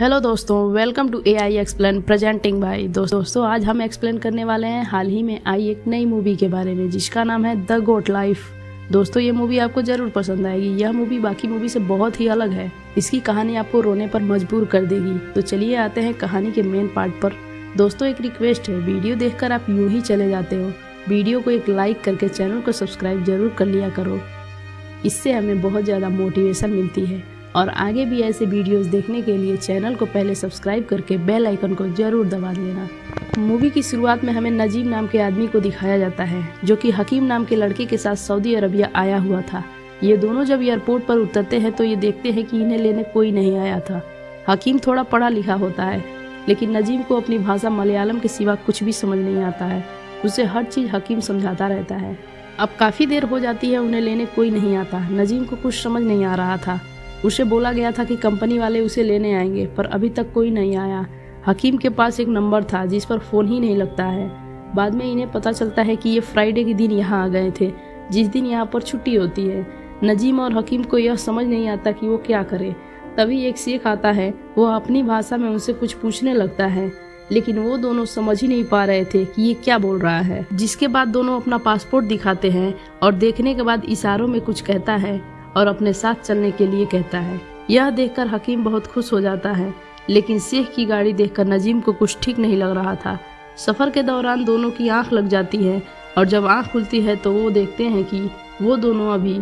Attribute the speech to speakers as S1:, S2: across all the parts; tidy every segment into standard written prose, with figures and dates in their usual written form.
S1: Hello दोस्तों, welcome to AI explain presenting by दोस्तों। आज हम एक्सप्लेन करने वाले हैं हाल ही में आई एक नई मूवी के बारे में जिसका नाम है द गोट लाइफ। दोस्तों, ये मूवी आपको जरूर पसंद आएगी। यह मूवी बाकी मूवी से बहुत ही अलग है। इसकी कहानी आपको रोने पर मजबूर कर देगी। तो चलिए आते हैं कहानी के मेन पार्ट पर। दोस्तों, एक रिक्वेस्ट है, वीडियो देखकर आप यूं ही चले जाते हो। वीडियो को एक लाइक करके चैनल को सब्सक्राइब जरूर कर लिया करो। इससे हमें बहुत ज़्यादा मोटिवेशन मिलती है और आगे भी ऐसे वीडियोस देखने के लिए चैनल को पहले सब्सक्राइब करके बेल आइकन को जरूर दबा देना। मूवी की शुरुआत में हमें नजीम नाम के आदमी को दिखाया जाता है जो कि हकीम नाम के लड़के के साथ सऊदी अरबिया आया हुआ था। ये दोनों जब एयरपोर्ट पर उतरते हैं तो ये देखते हैं कि इन्हें लेने कोई नहीं आया था। हकीम थोड़ा पढ़ा लिखा होता है लेकिन नजीम को अपनी भाषा मलयालम के सिवा कुछ भी समझ नहीं आता है। उसे हर चीज़ हकीम समझाता रहता है। अब काफ़ी देर हो जाती है, उन्हें लेने कोई नहीं आता। नजीम को कुछ समझ नहीं आ रहा था। उसे बोला गया था कि कंपनी वाले उसे लेने आएंगे पर अभी तक कोई नहीं आया। हकीम के पास एक नंबर था जिस पर फ़ोन ही नहीं लगता है। बाद में इन्हें पता चलता है कि ये फ्राइडे के दिन यहाँ आ गए थे जिस दिन यहाँ पर छुट्टी होती है। नजीम और हकीम को यह समझ नहीं आता कि वो क्या करे। तभी एक शेख आता है। वो अपनी भाषा में उनसे कुछ पूछने लगता है लेकिन वो दोनों समझ ही नहीं पा रहे थे कि ये क्या बोल रहा है। जिसके बाद दोनों अपना पासपोर्ट दिखाते हैं और देखने के बाद इशारों में कुछ कहता है और अपने साथ चलने के लिए कहता है। यह देखकर हकीम बहुत खुश हो जाता है लेकिन शेख की गाड़ी देखकर नजीम को कुछ ठीक नहीं लग रहा था। सफ़र के दौरान दोनों की आंख लग जाती है और जब आंख खुलती है तो वो देखते हैं कि वो दोनों अभी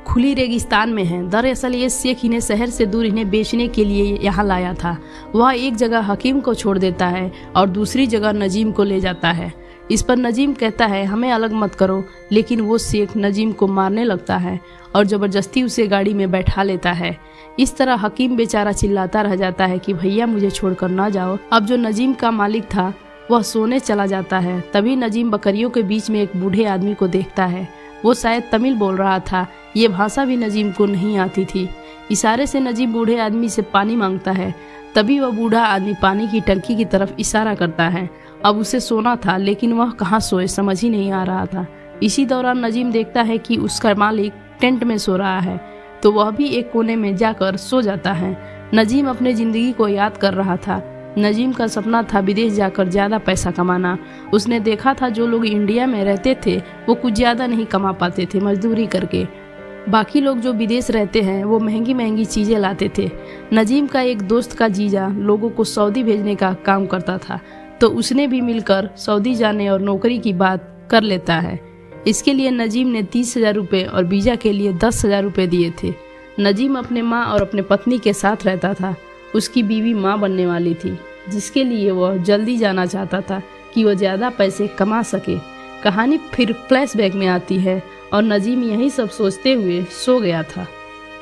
S1: खुली रेगिस्तान में हैं। दरअसल ये शेख इन्हें शहर से दूर इन्हें बेचने के लिए यहाँ लाया था। वह एक जगह हकीम को छोड़ देता है और दूसरी जगह नजीम को ले जाता है। इस पर नजीम कहता है हमें अलग मत करो, लेकिन वो शेख नजीम को मारने लगता है और ज़बरदस्ती उसे गाड़ी में बैठा लेता है। इस तरह हकीम बेचारा चिल्लाता रह जाता है कि भैया मुझे छोड़कर ना जाओ। अब जो नजीम का मालिक था वह सोने चला जाता है। तभी नजीम बकरियों के बीच में एक बूढ़े आदमी को देखता है। वो शायद तमिल बोल रहा था। ये भाषा भी नजीम को नहीं आती थी। इशारे से नजीम बूढ़े आदमी से पानी मांगता है। तभी वह बूढ़ा आदमी पानी की टंकी की तरफ इशारा करता है। अब उसे सोना था लेकिन वह कहाँ सोए समझ ही नहीं आ रहा था। इसी दौरान नजीम देखता है कि उसका मालिक टेंट में सो रहा है तो वह भी एक कोने में जाकर सो जाता है। नजीम अपने ज़िंदगी को याद कर रहा था। नजीम का सपना था विदेश जाकर ज़्यादा पैसा कमाना। उसने देखा था जो लोग इंडिया में रहते थे वो कुछ ज़्यादा नहीं कमा पाते थे मजदूरी करके। बाकी लोग जो विदेश रहते हैं वो महंगी महंगी चीज़ें लाते थे। नजीम का एक दोस्त का जीजा लोगों को सऊदी भेजने का काम करता था तो उसने भी मिलकर सऊदी जाने और नौकरी की बात कर लेता है। इसके लिए नजीम ने 30,000 रुपये और वीज़ा के लिए 10,000 रुपये दिए थे। नजीम अपने माँ और अपने पत्नी के साथ रहता था। उसकी बीवी माँ बनने वाली थी जिसके लिए वह जल्दी जाना चाहता था कि वह ज़्यादा पैसे कमा सके। कहानी फिर फ्लैशबैक में आती है और नजीम यही सब सोचते हुए सो गया था।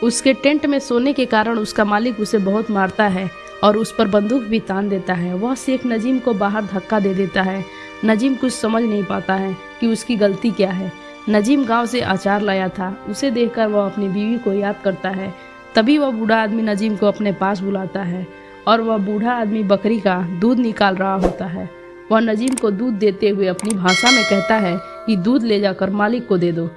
S1: उसके टेंट में सोने के कारण उसका मालिक उसे बहुत मारता है और उस पर बंदूक भी तान देता है। वह शेख नजीम को बाहर धक्का दे देता है। नजीम कुछ समझ नहीं पाता है कि उसकी गलती क्या है। नजीम गांव से अचार लाया था। उसे देखकर वह अपनी बीवी को याद करता है। तभी वह बूढ़ा आदमी नजीम को अपने पास बुलाता है और वह बूढ़ा आदमी बकरी का दूध निकाल रहा होता है। वह नजीम को दूध देते हुए अपनी भाषा में कहता है कि दूध ले जाकर मालिक को दे दो,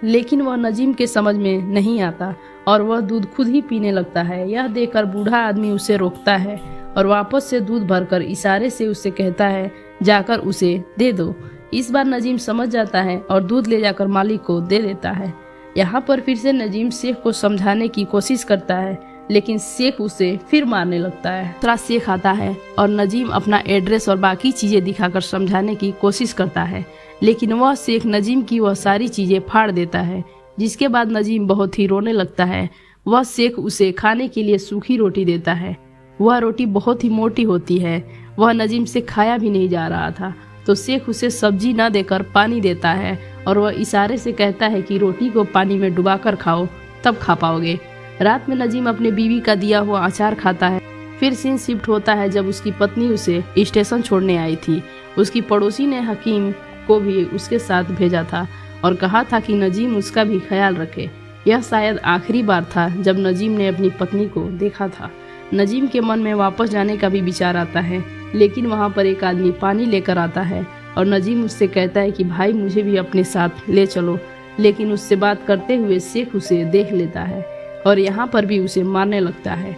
S1: लेकिन वह नजीम के समझ में नहीं आता और वह दूध खुद ही पीने लगता है। यह देखकर बूढ़ा आदमी उसे रोकता है और वापस से दूध भरकर इशारे से उसे कहता है जाकर उसे दे दो। इस बार नजीम समझ जाता है और दूध ले जाकर मालिक को दे देता है। यहाँ पर फिर से नजीम शेख को समझाने की कोशिश करता है लेकिन शेख उसे फिर मारने लगता है। दूसरा शेख आता है और नजीम अपना एड्रेस और बाकी चीज़ें दिखाकर समझाने की कोशिश करता है लेकिन वह शेख नजीम की वह सारी चीज़ें फाड़ देता है। जिसके बाद नजीम बहुत ही रोने लगता है। वह शेख उसे खाने के लिए सूखी रोटी देता है। वह रोटी बहुत ही मोटी होती है। वह नजीम से खाया भी नहीं जा रहा था तो शेख उसे सब्जी न देकर पानी देता है और वह इशारे से कहता है कि रोटी को पानी में डुबाकर खाओ तब खा पाओगे। रात में नजीम अपने बीवी का दिया हुआ अचार खाता है। फिर सीन शिफ्ट होता है जब उसकी पत्नी उसे स्टेशन छोड़ने आई थी। उसकी पड़ोसी ने हकीम को भी उसके साथ भेजा था और कहा था कि नजीम उसका भी ख्याल रखे। यह शायद आखिरी बार था जब नजीम ने अपनी पत्नी को देखा था। नजीम के मन में वापस जाने का भी विचार आता है लेकिन वहाँ पर एक आदमी पानी लेकर आता है और नजीम उससे कहता है कि भाई मुझे भी अपने साथ ले चलो, लेकिन उससे बात करते हुए शेख उसे देख लेता है और यहाँ पर भी उसे मारने लगता है।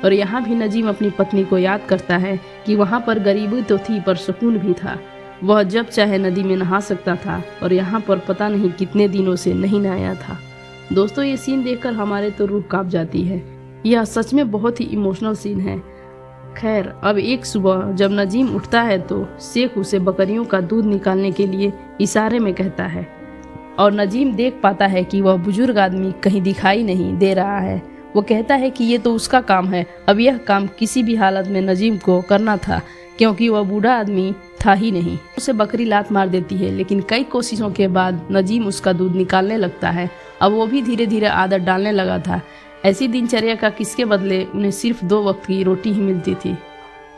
S1: और यहाँ भी नजीम अपनी पत्नी को याद करता है कि वहाँ पर गरीबी तो थी पर सुकून भी था। वह जब चाहे नदी में नहा सकता था और यहाँ पर पता नहीं कितने दिनों से नहीं नहाया था। दोस्तों, ये सीन देखकर हमारे तो रूह कांप जाती है। यह सच में बहुत ही इमोशनल सीन है। खैर, अब एक सुबह जब नजीम उठता है तो शेख उसे बकरियों का दूध निकालने के लिए इशारे में कहता है और नजीम देख पाता है कि वह बुजुर्ग आदमी कहीं दिखाई नहीं दे रहा है। वो कहता है कि ये तो उसका काम है, अब यह काम किसी भी हालत में नजीम को करना था क्योंकि वह बूढ़ा आदमी था ही नहीं। उसे बकरी लात मार देती है, लेकिन कई कोशिशों के बाद नजीम उसका दूध निकालने लगता है। अब वो भी धीरे धीरे आदत डालने लगा था। ऐसी दिनचर्या का किसके बदले उन्हें सिर्फ 2 वक्त की रोटी ही मिलती थी।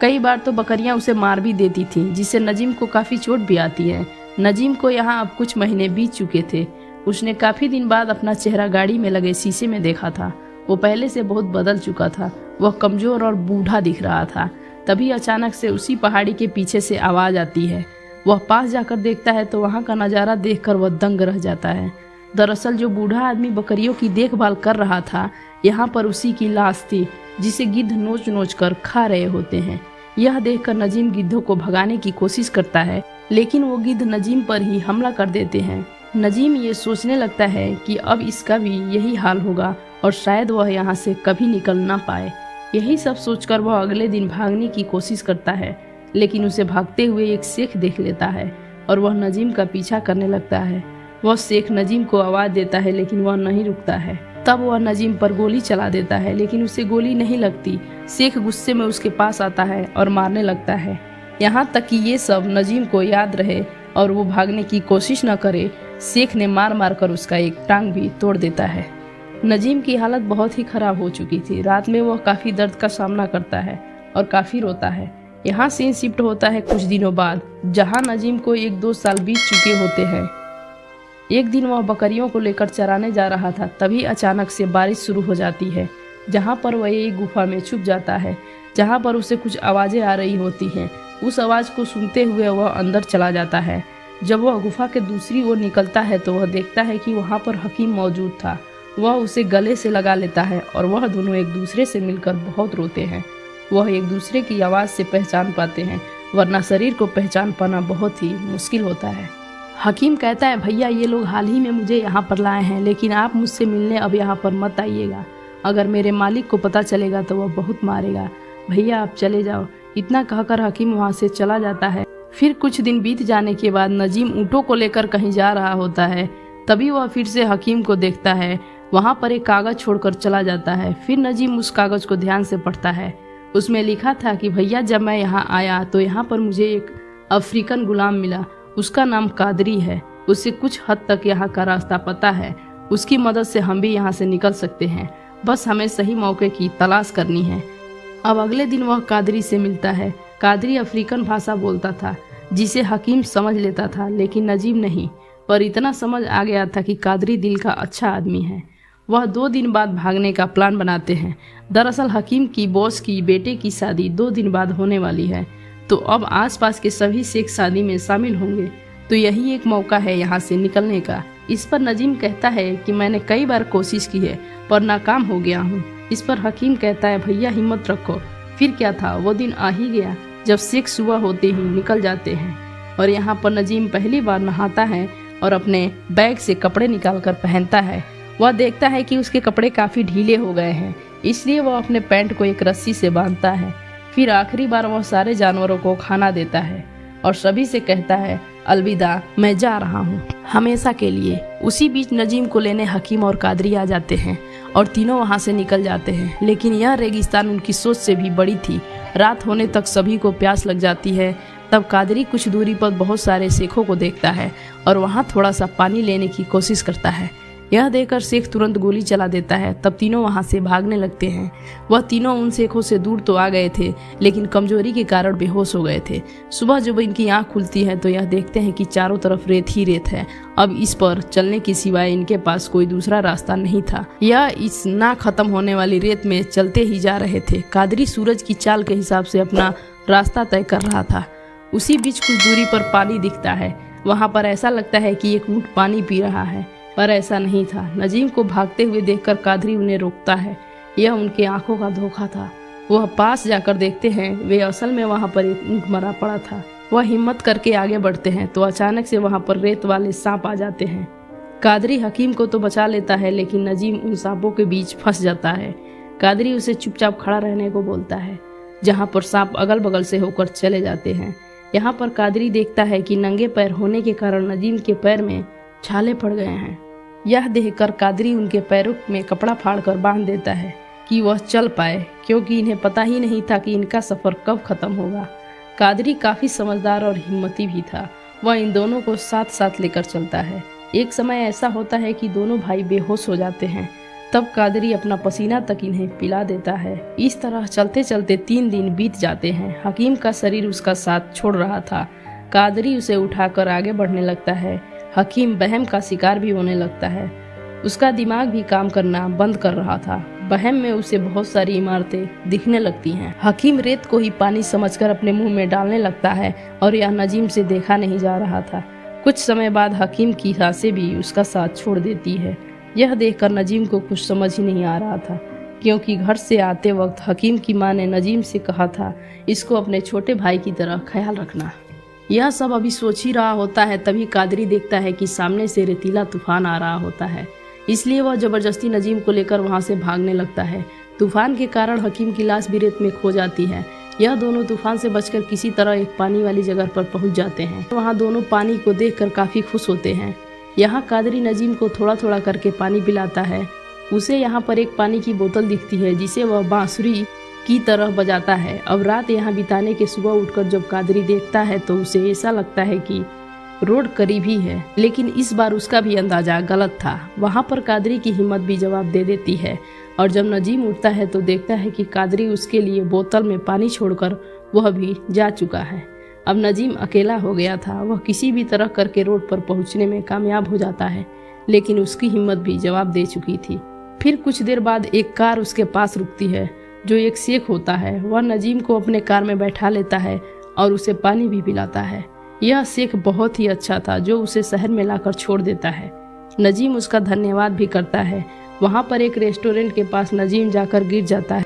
S1: कई बार तो बकरियां उसे मार भी देती थी, जिससे नजीम को काफ़ी चोट भी आती है। नजीम को यहाँ अब कुछ महीने बीत चुके थे। उसने काफ़ी दिन बाद अपना चेहरा गाड़ी में लगे शीशे में देखा था। वो पहले से बहुत बदल चुका था। वह कमज़ोर और बूढ़ा दिख रहा था। तभी अचानक से उसी पहाड़ी के पीछे से आवाज़ आती है। वह पास जाकर देखता है तो वहाँ का नज़ारा देखकर वह दंग रह जाता है। दरअसल जो बूढ़ा आदमी बकरियों की देखभाल कर रहा था, यहाँ पर उसी की लाश थी, जिसे गिद्ध नोच नोच कर खा रहे होते हैं। यह देखकर नजीम गिद्धों को भगाने की कोशिश करता है, लेकिन वो गिद्ध नजीम पर ही हमला कर देते हैं। नजीम ये सोचने लगता है कि अब इसका भी यही हाल होगा और शायद वह यहाँ से कभी निकल ना पाए। यही सब सोचकर वह अगले दिन भागने की कोशिश करता है, लेकिन उसे भागते हुए एक शेख देख लेता है और वह नजीम का पीछा करने लगता है। वह शेख नजीम को आवाज़ देता है, लेकिन वह नहीं रुकता है। तब वह नजीम पर गोली चला देता है, लेकिन उसे गोली नहीं लगती। शेख गुस्से में उसके पास आता है और मारने लगता है। यहाँ तक कि ये सब नजीम को याद रहे और वो भागने की कोशिश न करे। शेख ने मार मार कर उसका एक टांग भी तोड़ देता है। नजीम की हालत बहुत ही खराब हो चुकी थी। रात में वह काफ़ी दर्द का सामना करता है और काफ़ी रोता है। यहाँ सीन शिफ्ट होता है कुछ दिनों बाद, जहाँ नजीम को 1-2 साल बीत चुके होते हैं। एक दिन वह बकरियों को लेकर चराने जा रहा था, तभी अचानक से बारिश शुरू हो जाती है। जहाँ पर वह एक गुफा में छुप जाता है, जहाँ पर उसे कुछ आवाज़ें आ रही होती हैं। उस आवाज़ को सुनते हुए वह अंदर चला जाता है। जब वह गुफा के दूसरी ओर निकलता है तो वह देखता है कि वहाँ पर हकीम मौजूद था। वह उसे गले से लगा लेता है और वह दोनों एक दूसरे से मिलकर बहुत रोते हैं। वह एक दूसरे की आवाज़ से पहचान पाते हैं, वरना शरीर को पहचान पाना बहुत ही मुश्किल होता है। हकीम कहता है, भैया ये लोग हाल ही में मुझे यहाँ पर लाए हैं, लेकिन आप मुझसे मिलने अब यहाँ पर मत आइएगा। अगर मेरे मालिक को पता चलेगा तो वह बहुत मारेगा। भैया आप चले जाओ। इतना कहकर हकीम वहाँ से चला जाता है। फिर कुछ दिन बीत जाने के बाद नजीम ऊँटों को लेकर कहीं जा रहा होता है। तभी वह फिर से हकीम को देखता है। वहाँ पर एक कागज़ छोड़कर चला जाता है। फिर नजीम उस कागज़ को ध्यान से पढ़ता है। उसमें लिखा था कि भैया जब मैं यहाँ आया तो यहाँ पर मुझे एक अफ्रीकन गुलाम मिला। उसका नाम कादरी है। उससे कुछ हद तक यहाँ का रास्ता पता है। उसकी मदद से हम भी यहाँ से निकल सकते हैं। बस हमें सही मौके की तलाश करनी है। अब अगले दिन वह कादरी से मिलता है। कादरी अफ्रीकन भाषा बोलता था, जिसे हकीम समझ लेता था, लेकिन नजीम नहीं। पर इतना समझ आ गया था कि कादरी दिल का अच्छा आदमी है। वह 2 दिन बाद भागने का प्लान बनाते हैं। दरअसल हकीम की बॉस की बेटे की शादी 2 दिन बाद होने वाली है, तो अब आसपास के सभी शेख शादी में शामिल होंगे। तो यही एक मौका है यहाँ से निकलने का। इस पर नजीम कहता है कि मैंने कई बार कोशिश की है पर नाकाम हो गया हूँ। इस पर हकीम कहता है, भैया हिम्मत रखो। फिर क्या था, वो दिन आ ही गया जब शेख सुबह होते ही निकल जाते हैं और यहाँ पर नजीम पहली बार नहाता है और अपने बैग से कपड़े निकाल कर पहनता है। वह देखता है कि उसके कपड़े काफ़ी ढीले हो गए हैं, इसलिए वह अपने पैंट को एक रस्सी से बांधता है। फिर आखिरी बार वह सारे जानवरों को खाना देता है और सभी से कहता है, अलविदा, मैं जा रहा हूँ हमेशा के लिए। उसी बीच नजीम को लेने हकीम और कादरी आ जाते हैं और तीनों वहाँ से निकल जाते हैं। लेकिन यह रेगिस्तान उनकी सोच से भी बड़ी थी। रात होने तक सभी को प्यास लग जाती है। तब कादरी कुछ दूरी पर बहुत सारे शेखों को देखता है और वहाँ थोड़ा सा पानी लेने की कोशिश करता है। यह देखकर शेख तुरंत गोली चला देता है। तब तीनों वहाँ से भागने लगते हैं। वह तीनों उन शेखों से दूर तो आ गए थे, लेकिन कमजोरी के कारण बेहोश हो गए थे। सुबह जब इनकी आँख खुलती है तो यह देखते हैं कि चारों तरफ रेत ही रेत है। अब इस पर चलने के सिवाय इनके पास कोई दूसरा रास्ता नहीं था। यह इस ना खत्म होने वाली रेत में चलते ही जा रहे थे। कादरी सूरज की चाल के हिसाब से अपना रास्ता तय कर रहा था। उसी बीच कुछ दूरी पर पानी दिखता है। वहाँ पर ऐसा लगता है कि एक ऊँट पानी पी रहा है, पर ऐसा नहीं था। नजीम को भागते हुए देखकर कादरी उन्हें रोकता है। यह उनके आंखों का धोखा था। वह पास जाकर देखते हैं वे असल में वहाँ पर एक ऊँट मरा पड़ा था। वह हिम्मत करके आगे बढ़ते हैं तो अचानक से वहाँ पर रेत वाले सांप आ जाते हैं। कादरी हकीम को तो बचा लेता है, लेकिन नजीम उन सांपों के बीच फंस जाता है। कादरी उसे चुपचाप खड़ा रहने को बोलता है, जहाँ पर सांप अगल बगल से होकर चले जाते हैं। यहाँ पर कादरी देखता है कि नंगे पैर होने के कारण नजीम के पैर में छाले पड़ गए हैं। यह देखकर कादरी उनके पैरों में कपड़ा फाड़कर बांध देता है कि वह चल पाए, क्योंकि इन्हें पता ही नहीं था कि इनका सफर कब खत्म होगा। कादरी काफी समझदार और हिम्मती भी था। वह इन दोनों को साथ साथ लेकर चलता है। एक समय ऐसा होता है कि दोनों भाई बेहोश हो जाते हैं। तब कादरी अपना पसीना तक इन्हें पिला देता है। इस तरह चलते चलते 3 दिन बीत जाते हैं। हकीम का शरीर उसका साथ छोड़ रहा था। कादरी उसे उठाकर आगे बढ़ने लगता है। हकीम वहम का शिकार भी होने लगता है। उसका दिमाग भी काम करना बंद कर रहा था। वहम में उसे बहुत सारी इमारतें दिखने लगती हैं। हकीम रेत को ही पानी समझकर अपने मुंह में डालने लगता है और यह नजीम से देखा नहीं जा रहा था। कुछ समय बाद हकीम की सांसें भी उसका साथ छोड़ देती है। यह देखकर नजीम को कुछ समझ ही नहीं आ रहा था, क्योंकि घर से आते वक्त हकीम की मां ने नजीम से कहा था इसको अपने छोटे भाई की तरह ख्याल रखना। यह सब अभी सोच ही रहा होता है, तभी कादरी देखता है कि सामने से रेतीला तूफान आ रहा होता है। इसलिए वह जबरदस्ती नजीम को लेकर वहां से भागने लगता है। तूफान के कारण हकीम की लाश भी रेत में खो जाती है। यह दोनों तूफान से बचकर किसी तरह एक पानी वाली जगह पर पहुंच जाते हैं। वहां दोनों पानी को देखकर काफी खुश होते हैं। यहाँ कादरी नजीम को थोड़ा थोड़ा करके पानी पिलाता है। उसे यहाँ पर एक पानी की बोतल दिखती है जिसे वह बांसुरी की तरह बजाता है। अब रात यहाँ बिताने के सुबह उठकर जब कादरी देखता है तो उसे ऐसा लगता है कि रोड करीब ही है, लेकिन इस बार उसका भी अंदाजा गलत था। वहाँ पर कादरी की हिम्मत भी जवाब दे देती है और जब नजीम उठता है तो देखता है कि कादरी उसके लिए बोतल में पानी छोड़कर वह भी जा चुका है। अब नजीम अकेला हो गया था। वह किसी भी तरह करके रोड पर पहुंचने में कामयाब हो जाता है, लेकिन उसकी हिम्मत भी जवाब दे चुकी थी। फिर कुछ देर बाद एक कार उसके पास रुकती है, जो एक शेख होता है। वह नजीम को अपने कार में बैठा लेता है और उसे पानी भी पिलाता है। यह शेख बहुत ही अच्छा था, जो उसे शहर में लाकर छोड़ देता है। नजीम उसका धन्यवाद भी करता है। वहाँ पर एक रेस्टोरेंट के पास नजीम जाकर गिर जाता है,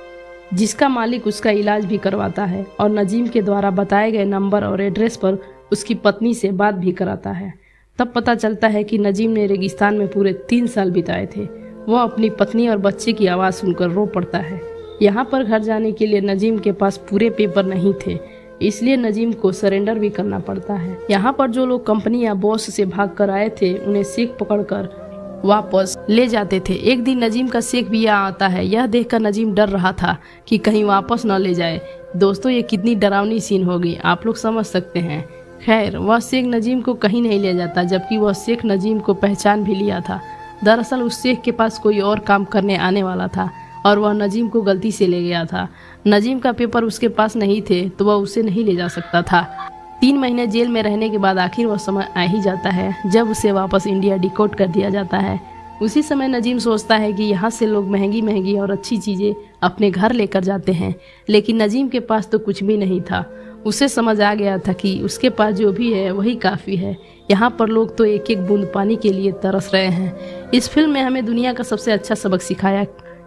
S1: जिसका मालिक उसका इलाज भी करवाता है और नजीम के द्वारा बताए गए नंबर और एड्रेस पर उसकी पत्नी से बात भी कराता है। तब पता चलता है कि नजीम ने रेगिस्तान में पूरे 3 साल बिताए थे। वह अपनी पत्नी और बच्चे की आवाज़ सुनकर रो पड़ता है। यहाँ पर घर जाने के लिए नजीम के पास पूरे पेपर नहीं थे, इसलिए नजीम को सरेंडर भी करना पड़ता है। यहाँ पर जो लोग कंपनी या बॉस से भाग कर आए थे उन्हें शेख पकड़कर वापस ले जाते थे। एक दिन नजीम का शेख भी यहाँ आता है। यह देखकर नजीम डर रहा था कि कहीं वापस न ले जाए। दोस्तों, ये कितनी डरावनी सीन होगी, आप लोग समझ सकते हैं। खैर, वह शेख नजीम को कहीं नहीं ले जाता, जबकि वह शेख नजीम को पहचान भी लिया था। दरअसल उस शेख के पास कोई और काम करने आने वाला था और वह नजीम को गलती से ले गया था। नजीम का पेपर उसके पास नहीं थे तो वह उसे नहीं ले जा सकता था। 3 महीने जेल में रहने के बाद आखिर वह समय आ ही जाता है जब उसे वापस इंडिया डिकोड कर दिया जाता है। उसी समय नजीम सोचता है कि यहाँ से लोग महंगी महंगी और अच्छी चीज़ें अपने घर लेकर जाते हैं, लेकिन नजीम के पास तो कुछ भी नहीं था। उसे समझ आ गया था कि उसके पास जो भी है वही काफ़ी है। यहाँ पर लोग तो एक एक बूंद पानी के लिए तरस रहे हैं। इस फिल्म में हमें दुनिया का सबसे अच्छा सबक सिखाया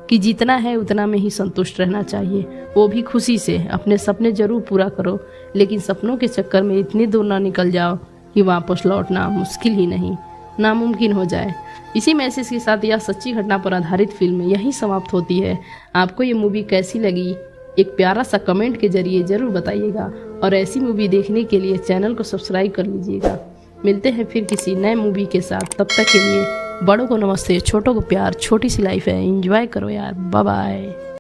S1: कि जितना है उतना में ही संतुष्ट रहना चाहिए, वो भी खुशी से। अपने सपने जरूर पूरा करो, लेकिन सपनों के चक्कर में इतनी दूर ना निकल जाओ कि वापस लौटना मुश्किल ही नहीं, नामुमकिन हो जाए। इसी मैसेज के साथ यह सच्ची घटना पर आधारित फिल्म यहीं समाप्त होती है। आपको ये मूवी कैसी लगी, एक प्यारा सा कमेंट के जरिए जरूर बताइएगा और ऐसी मूवी देखने के लिए चैनल को सब्सक्राइब कर लीजिएगा। मिलते हैं फिर किसी नए मूवी के साथ। तब तक के लिए बड़ों को नमस्ते, छोटों को प्यार, छोटी सी लाइफ है, एंजॉय करो यार। Bye bye.